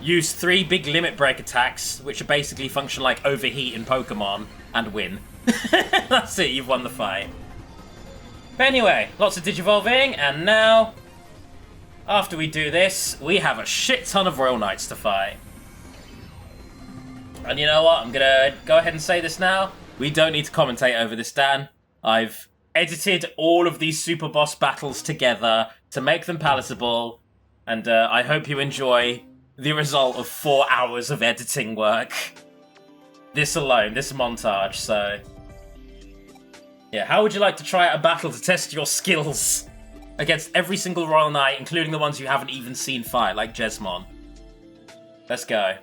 use 3 big limit break attacks, which are basically function like overheat in Pokemon, and win. That's it, you've won the fight. But anyway, lots of Digivolving, and now, after we do this, we have a shit ton of Royal Knights to fight. And you know what? I'm gonna go ahead and say this now. We don't need to commentate over this, Dan. I've edited all of these super boss battles together to make them palatable, and I hope you enjoy the result of 4 hours of editing work. This alone, this montage, so... Yeah, how would you like to try out a battle to test your skills against every single Royal Knight, including the ones you haven't even seen fight, like Jesmon? Let's go.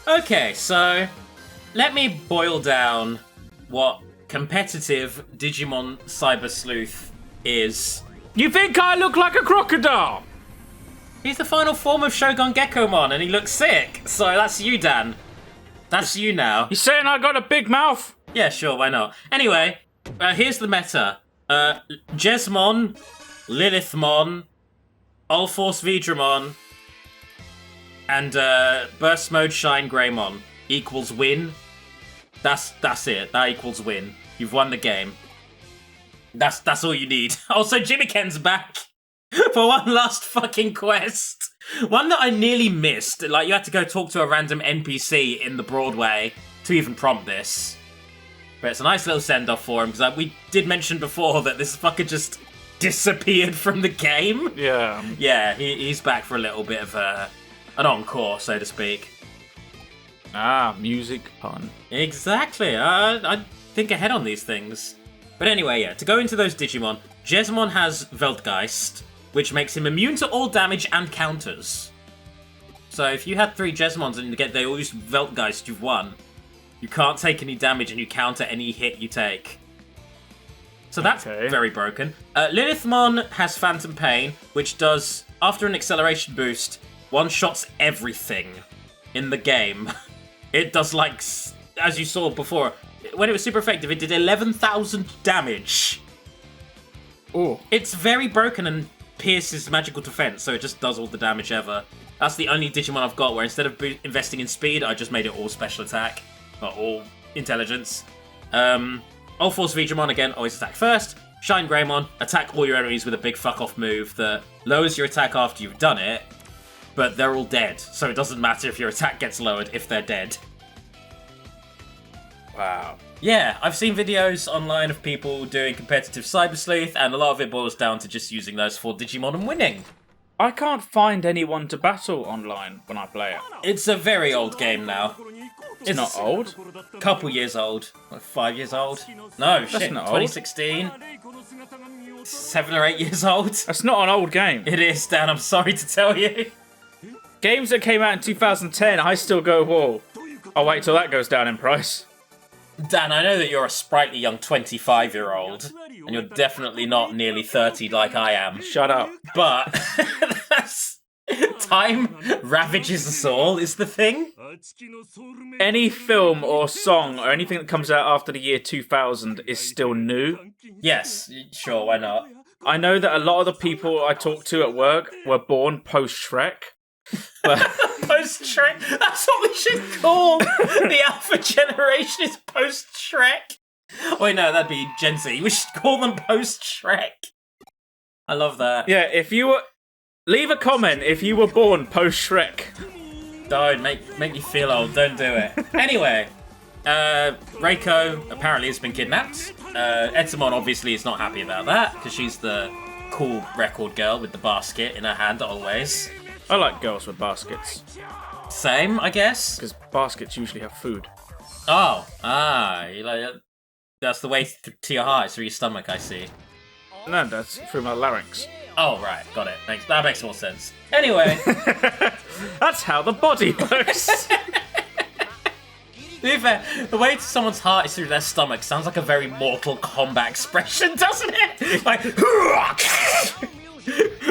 Okay, so let me boil down what competitive Digimon Cyber Sleuth is. You think I look like a crocodile? He's the final form of Shogun Gekkomon, and he looks sick. So that's you, Dan. That's you now. You saying I got a big mouth? Yeah, sure, why not? Anyway, here's the meta. Jesmon, Lilithmon, Allforce Vidramon, and Burst Mode Shine Greymon equals win. That's it. That equals win. You've won the game. That's all you need. Also, Jimmy Ken's back for one last fucking quest. One that I nearly missed. Like, you had to go talk to a random NPC in the Broadway to even prompt this. But it's a nice little send-off for him, because we did mention before that this fucker just disappeared from the game. Yeah. Yeah, he's back for a little bit of an encore, so to speak. Ah, music pun. Exactly. I think ahead on these things. But anyway, yeah, to go into those Digimon, Jesmon has Weltgeist, which makes him immune to all damage and counters. So if you had 3 Jesmons and they all use Weltgeist, you've won. You can't take any damage and you counter any hit you take. So that's very broken. Lilithmon has Phantom Pain, which does, after an acceleration boost, one-shots everything in the game. It does, like, as you saw before, when it was super effective, it did 11,000 damage. Oh. It's very broken and pierces magical defense, so it just does all the damage ever. That's the only Digimon I've got where instead of investing in speed, I just made it all special attack. Or all intelligence. Allforce Vidramon, again, always attack first. Shine Greymon, attack all your enemies with a big fuck-off move that lowers your attack after you've done it, but they're all dead, so it doesn't matter if your attack gets lowered if they're dead. Wow. Yeah, I've seen videos online of people doing competitive Cyber Sleuth, and a lot of it boils down to just using those 4 Digimon and winning. I can't find anyone to battle online when I play it. It's a very old game now. It's not old. Couple years old. Like 5 years old? No, shit, not old. 2016? 7 or 8 years old? That's not an old game. It is, Dan, I'm sorry to tell you. Games that came out in 2010, I still go, whoa. I'll wait till that goes down in price. Dan, I know that you're a sprightly young 25-year-old, and you're definitely not nearly 30 like I am. Shut up. But that's... time ravages us all is the thing. Any film or song or anything that comes out after the year 2000 is still new. Yes, sure, why not? I know that a lot of the people I talk to at work were born post-Shrek. But Post-Shrek? That's what we should call the Alpha generation is post-Shrek. Wait, no, that'd be Gen Z. We should call them post-Shrek. I love that. yeah, if you were... Leave a comment if you were born post-Shrek. Don't make me feel old. Don't do it. Anyway, Reiko apparently has been kidnapped. Etamon obviously is not happy about that because she's the cool record girl with the basket in her hand always. I like girls with baskets. Same, I guess. Because baskets usually have food. Oh, you like that's the way to your heart, through your stomach. I see. No, that's through my larynx. Oh, right, got it. Thanks. That makes more sense. Anyway. That's how the body works. To be fair, the way to someone's heart is through their stomach sounds like a very Mortal Kombat expression, doesn't it? Like,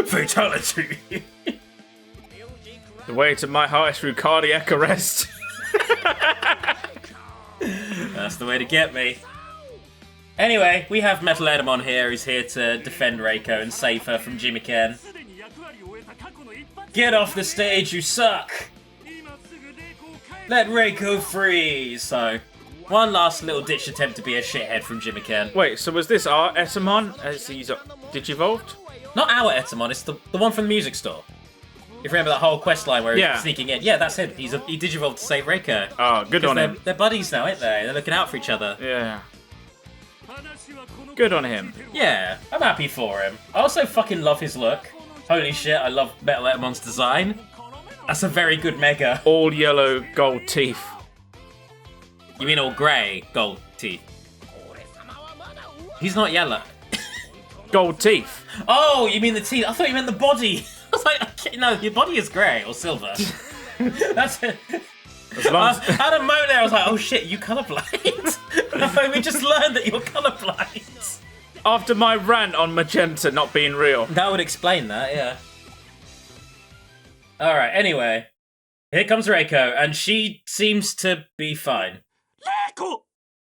fatality. The way to my heart is through cardiac arrest. That's the way to get me. Anyway, we have Metal Edamon here, who's here to defend Reiko and save her from Jimmy Ken. Get off the stage, you suck! Let Reiko free! So, one last little ditch attempt to be a shithead from Jimmy Ken. Wait, so was this our Etamon as he's Digivolved? Not our Etamon, it's the one from the music store. If you remember that whole quest line where he's sneaking in. Yeah, that's him. He Digivolved to save Reiko. Oh, good on him. They're buddies now, aren't they? They're looking out for each other. Yeah. Good on him. Yeah, I'm happy for him. I also fucking love his look. Holy shit, I love Metal Etamon's design. That's a very good mega. All yellow, gold teeth. You mean all grey gold teeth? He's not yellow. Gold teeth. Oh, you mean the teeth? I thought you meant the body. I was like, okay, no, your body is grey or silver. That's it. I had a moment there, I was like, oh shit, you colourblind? No, we just learned that you're colourblind. After my rant on magenta not being real. That would explain that, yeah. Alright, anyway. Here comes Reiko, and she seems to be fine.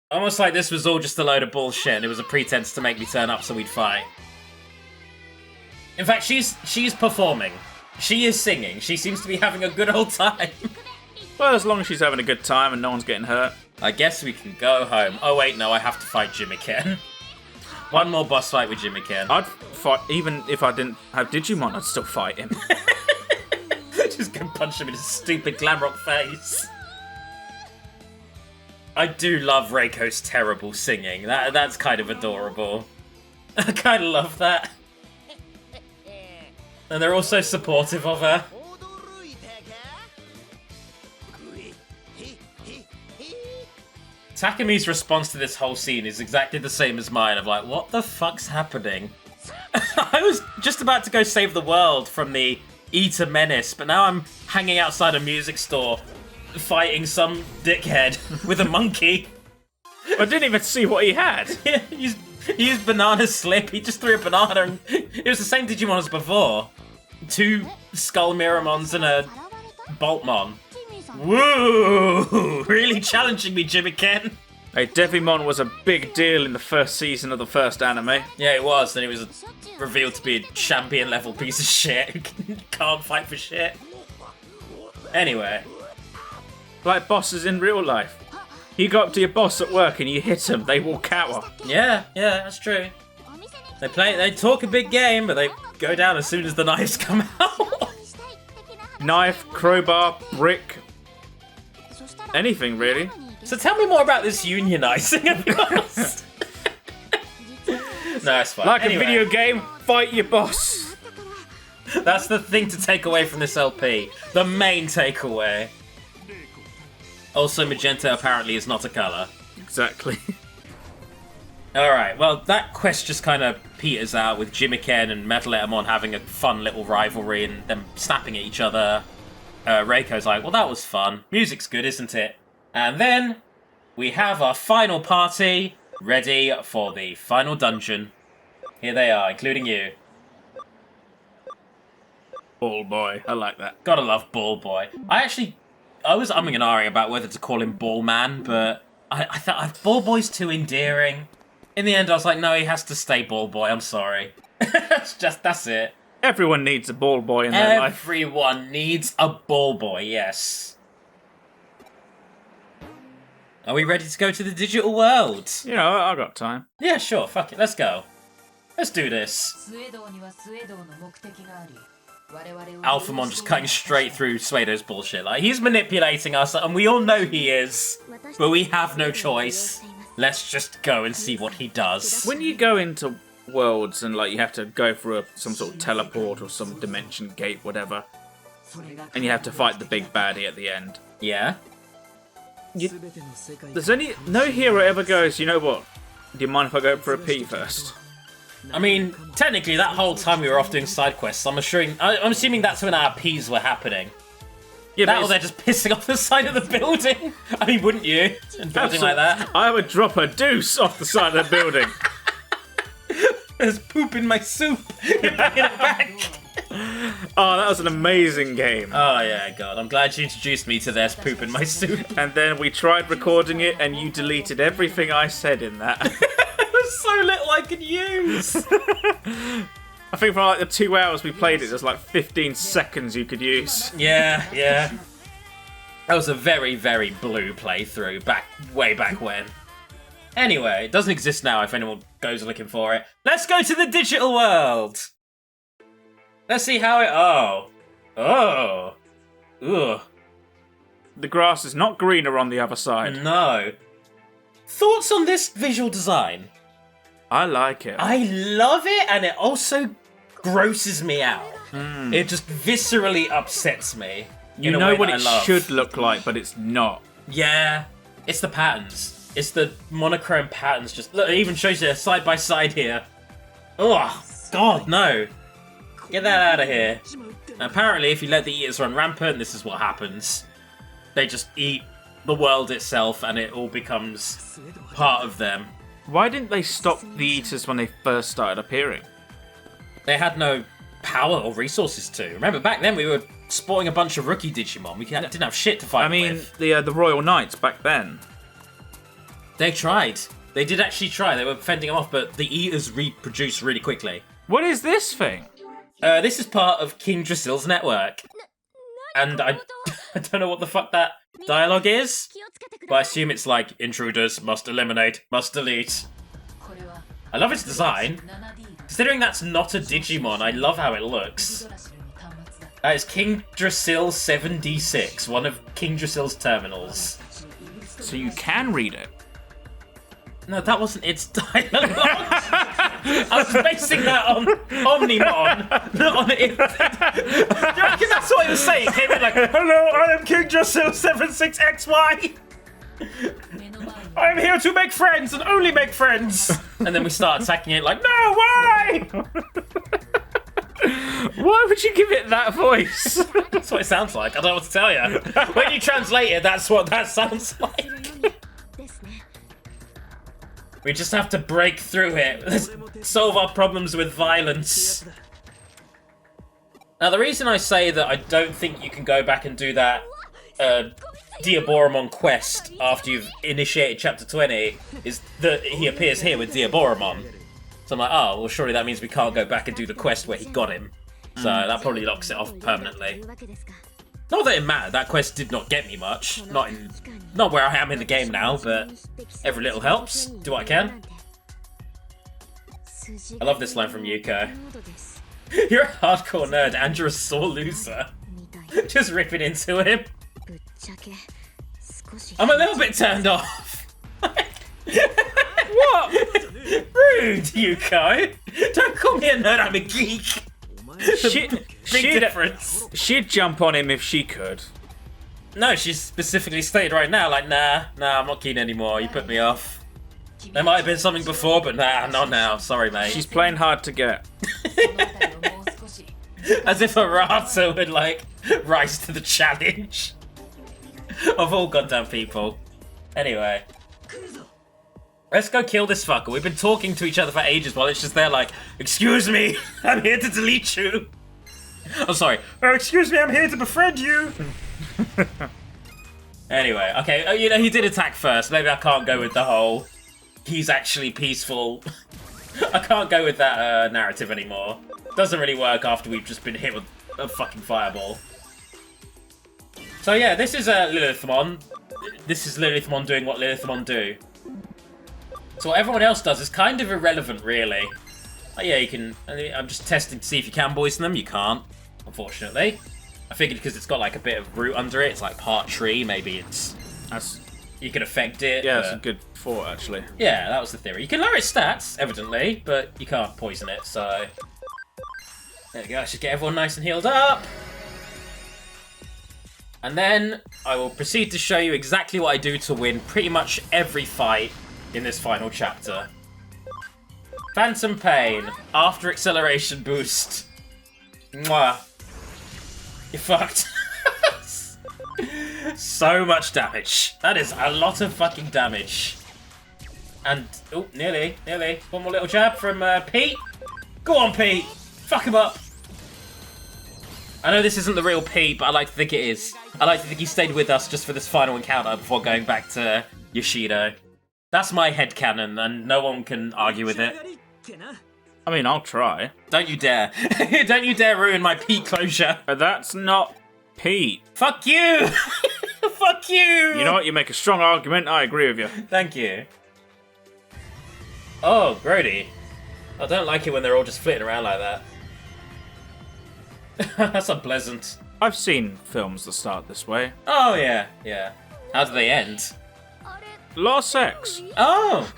Almost like this was all just a load of bullshit, and it was a pretense to make me turn up so we'd fight. In fact, she's performing. She is singing. She seems to be having a good old time. Well, as long as she's having a good time and no one's getting hurt. I guess we can go home. Oh wait, no, I have to fight Jimmy Ken. One more boss fight with Jimmy Ken. I'd fight, even if I didn't have Digimon, I'd still fight him. Just go punch him in his stupid glamrock face. I do love Reiko's terrible singing. That's kind of adorable. I kind of love that. And they're also supportive of her. Takami's response to this whole scene is exactly the same as mine, of like, what the fuck's happening? I was just about to go save the world from the Eater menace, but now I'm hanging outside a music store fighting some dickhead with a monkey. I didn't even see what he had. He used Banana Slip, he just threw a banana and it was the same Digimon as before. 2 Skull Miramons and a Boltmon. Woo! Really challenging me, Jimmy Ken. Hey, Devimon was a big deal in the first season of the first anime. Yeah, it was. Then it was revealed to be a champion level piece of shit who can't fight for shit. Anyway. Like bosses in real life. You go up to your boss at work and you hit them, they will cower. Yeah, that's true. They talk a big game, but they go down as soon as the knives come out. knife, crowbar, brick, anything really. So tell me more about this unionizing of yours. No, it's fine. Like Anyway, a video game, fight your boss. that's the thing to take away from this LP. The main takeaway. Also, magenta apparently is not a colour. Exactly. Alright, well, that quest just kind of peters out with Jimiken and Metaletamon having a fun little rivalry and them snapping at each other. Reiko's like, well, that was fun. Music's good, isn't it? And then we have our final party ready for the final dungeon. Here they are, including you. Ball boy, I like that. Gotta love Ball Boy. I was umming and ahhing about whether to call him Ball Man, but I thought Ball Boy's too endearing. In the end, I was like, no, he has to stay Ball Boy. I'm sorry. That's it. Everyone needs a ball boy in their life. Everyone needs a Ball Boy, yes. Are we ready to go to the digital world? You know, I got time. Yeah, sure. Fuck it. Let's go. Let's do this. Alphamon just cutting straight through Suedo's bullshit. Like, he's manipulating us, and we all know he is. But we have no choice. Let's just go and see what he does. When you go into worlds and like you have to go through some sort of teleport or some dimension gate, whatever, and you have to fight the big baddie at the end. Yeah? There's no hero ever goes, you know what? Do you mind if I go for a pee first? I mean, technically, that whole time we were off doing side quests, I'm assuming that's when our Ps were happening. Yeah, That or they're just pissing off the side of the building. I mean, wouldn't you? And building like that. I would drop a deuce off the side of the building. There's poop in my soup. You're bringing it back. Oh, that was an amazing game. Oh, yeah, God. I'm glad you introduced me to There's Poop in My Soup. And then we tried recording it and you deleted everything I said in that. There's so little I could use. I think for like the 2 hours we played it, there's like 15 seconds you could use. Yeah. That was a very, very blue playthrough way back when. Anyway, it doesn't exist now if anyone goes looking for it. Let's go to the digital world. Let's see how it... Oh. Ugh. The grass is not greener on the other side. No. Thoughts on this visual design? I like it. I love it, and it also grosses me out. It just viscerally upsets me. You know what it should look like, but it's not. Yeah, it's the patterns. It's the monochrome patterns. Just look, it even shows you side by side here. Oh God, no! Get that out of here. Apparently, if you let the eaters run rampant, this is what happens. They just eat the world itself, and it all becomes part of them. Why didn't they stop the eaters when they first started appearing? They had no power or resources to. Remember, back then we were sporting a bunch of rookie Digimon. We didn't have shit to fight with. the Royal Knights back then. They tried. They did actually try. They were fending them off, but the eaters reproduced really quickly. What is this thing? This is part of King Drasil's network. And I don't know what the fuck that dialogue is, but I assume it's like, intruders, must eliminate, must delete. I love its design. Considering that's not a Digimon, I love how it looks. That is King Drasil 7D6, one of King Drasil's terminals. So you can read it? No, that wasn't its dialogue. I was basing that on Omnimon, not on it. Do you reckon that's what it was saying? It came in like, hello, I am King Drasil 76XY. I am here to make friends and only make friends. And then we start attacking it like, no, why? Why would you give it that voice? That's what it sounds like. I don't know what to tell you. When you translate it, that's what that sounds like. We just have to break through it. Let's solve our problems with violence. Now, the reason I say that I don't think you can go back and do that Diaboromon quest after you've initiated Chapter 20 is that he appears here with Diaboromon. So I'm like, oh, well, surely that means we can't go back and do the quest where he got him. So that probably locks it off permanently. Not that it mattered, that quest did not get me much. Not where I am in the game now, but every little helps. Do what I can. I love this line from Yuko. You're a hardcore nerd and you're a sore loser. Just ripping into him. I'm a little bit turned off. What? Rude, Yuko. Don't call me a nerd, I'm a geek. Big difference. She'd jump on him if she could. No, she's specifically stated right now, like, nah, I'm not keen anymore. You put me off. There might have been something before, but nah, not now. Sorry, mate. She's playing hard to get. As if Arata would, like, rise to the challenge. Of all goddamn people. Anyway. Let's go kill this fucker. We've been talking to each other for ages while it's just there like, excuse me, I'm here to delete you. Oh, sorry. Oh, excuse me, I'm here to befriend you. Anyway, okay, you know, he did attack first. Maybe I can't go with the whole, he's actually peaceful. I can't go with that narrative anymore. Doesn't really work after we've just been hit with a fucking fireball. So yeah, this is Lilithmon. This is Lilithmon doing what Lilithmon do. So what everyone else does is kind of irrelevant, really. Oh, yeah, you can... I'm just testing to see if you can poison them. You can't, unfortunately. I figured because it's got, like, a bit of root under it. It's, like, part tree. Maybe it's... You can affect it. Yeah, that's a good thought, actually. Yeah, that was the theory. You can lower its stats, evidently, but you can't poison it, so... There we go. I should get everyone nice and healed up. And then I will proceed to show you exactly what I do to win pretty much every fight in this final chapter. Phantom Pain, after acceleration boost. Mwah. You're fucked. So much damage. That is a lot of fucking damage. And, oh, nearly. One more little jab from Pete. Go on, Pete. Fuck him up. I know this isn't the real Pete, but I like to think it is. I like to think he stayed with us just for this final encounter before going back to Yoshido. That's my headcanon, and no one can argue with it. I mean, I'll try. Don't you dare. Don't you dare ruin my Pete closure. But that's not Pete. Fuck you! Fuck you! You know what? You make a strong argument. I agree with you. Thank you. Oh, Brody. I don't like it when they're all just flitting around like that. That's unpleasant. I've seen films that start this way. Oh, yeah. How do they end? A lot of sex. Oh!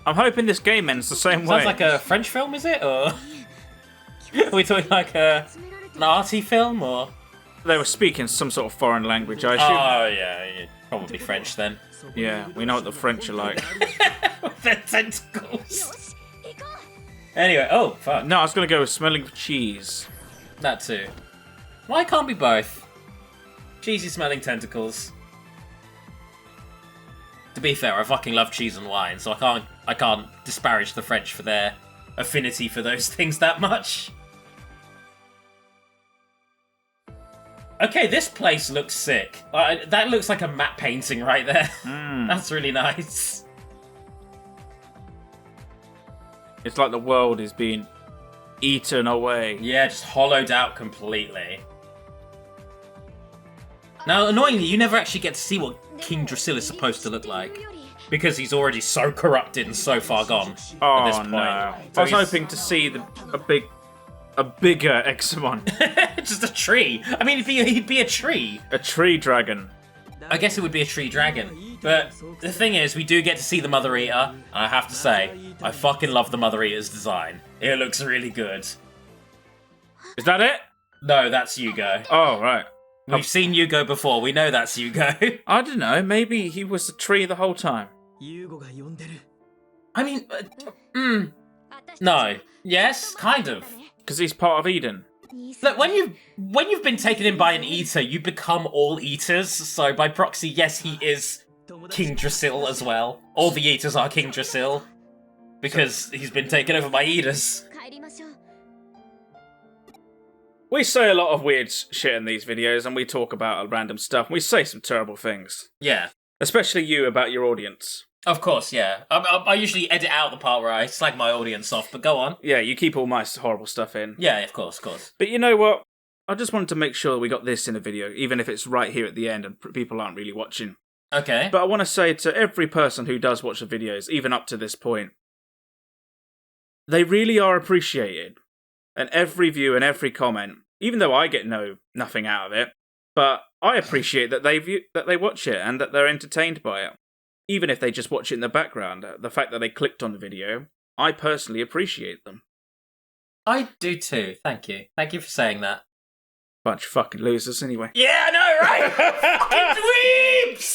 I'm hoping this game ends the same way. Sounds like a French film, is it? Or are we talking like an arty film, or? They were speaking some sort of foreign language, I assume. Oh, yeah, probably French then. Yeah, we know what the French are like. With their tentacles. Anyway, oh, fuck. No, I was going to go with smelling of cheese. That too. Why can't we both? Cheesy smelling tentacles. To be fair, I fucking love cheese and wine, so I can't disparage the French for their affinity for those things that much. Okay, this place looks sick. That looks like a matte painting right there. That's really nice. It's like the world is being eaten away. Yeah, just hollowed out completely. Now, annoyingly, you never actually get to see what King Drasil is supposed to look like. Because he's already so corrupted and so far gone at this point. No. So I was hoping to see a bigger Examon. Just a tree. I mean, he'd be a tree. A tree dragon. I guess it would be a tree dragon. But the thing is, we do get to see the Mother Eater. And I have to say, I fucking love the Mother Eater's design. It looks really good. Is that it? No, that's Yugo. Oh, right. We've seen Yugo before. We know that's Yugo. I don't know. Maybe he was a tree the whole time. I mean, no. Yes, kind of. Because he's part of Eden. Look, when you've been taken in by an eater, you become all eaters. So by proxy, yes, he is King Drasil as well. All the eaters are King Drasil because he's been taken over by eaters. We say a lot of weird shit in these videos, and we talk about random stuff. We say some terrible things. Yeah. Especially you about your audience. Of course, yeah. I usually edit out the part where I slag my audience off, but go on. Yeah, you keep all my horrible stuff in. Yeah, of course. But you know what? I just wanted to make sure we got this in a video, even if it's right here at the end and people aren't really watching. Okay. But I want to say to every person who does watch the videos, even up to this point, they really are appreciated. And every view and every comment even though I get nothing out of it, but I appreciate that they watch it and that they're entertained by it. Even if they just watch it in the background, the fact that they clicked on the video, I personally appreciate them. I do too. Thank you. Thank you for saying that. Bunch of fucking losers, anyway. Yeah, I know, right? Fucking dweebs!